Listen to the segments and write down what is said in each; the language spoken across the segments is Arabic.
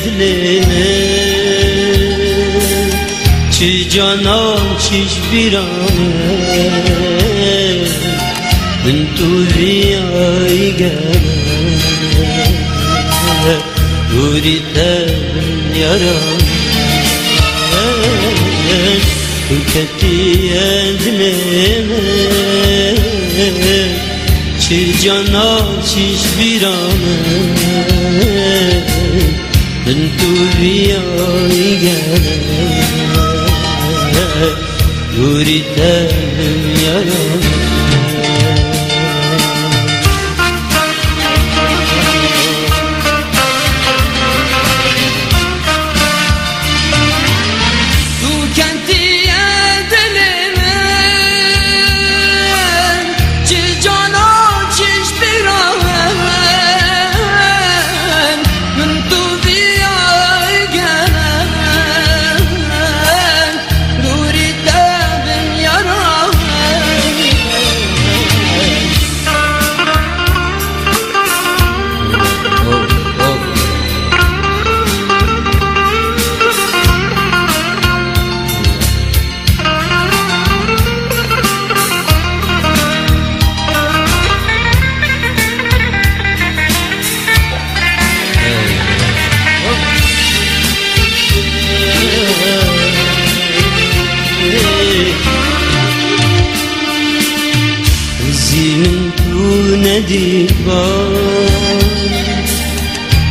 دلێنێ چی جانان چیش بیرانێ من تو بیایی گەرێ دووری تەبن یارانێ تو کەتیە دلێنێ چی جانان چیش بیرانێ من تو بیایی گەرێ دووری تەبن یارانێ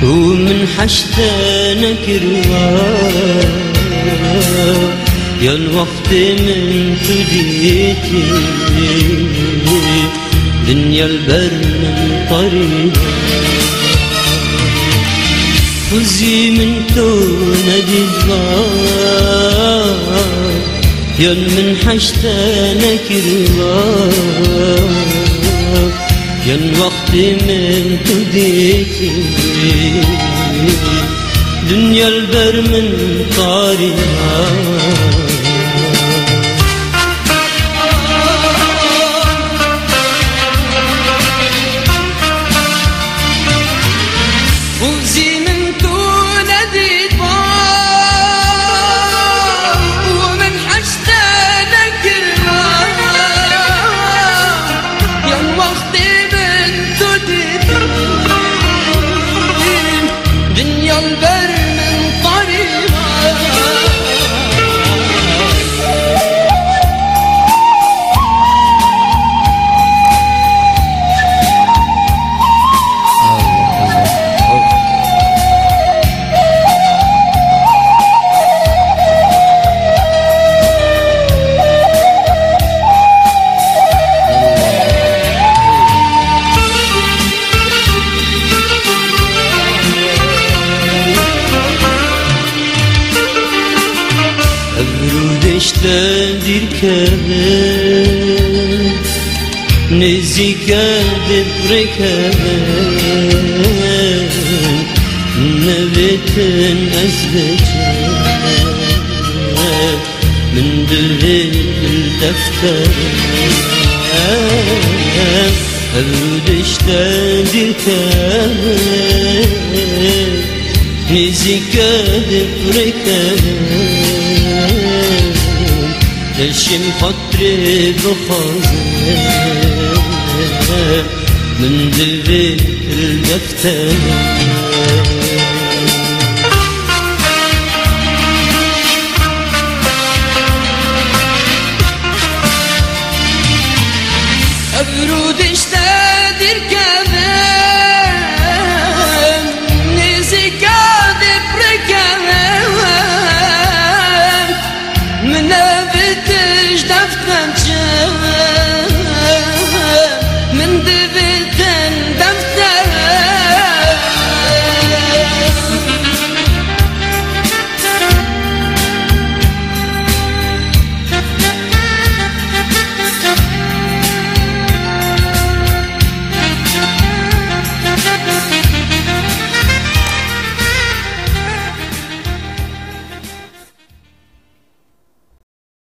ومن حشتنا كروان يا الوقت من تديتي دنيا البر من طريق وزي من تونا ديوان يا من حشتنا كروان يا الوقت من تديكي دنيا البر من طارها وزي من تنادي ومن حشتنا كرمان يا الوقت دنيا البر من طريقها dirkeve nezika debrikeve nevetin ezvece من دليل الدفتر الرودش تدركه نزيكا دبركه لشم خطري بخازه من دليل الدفتر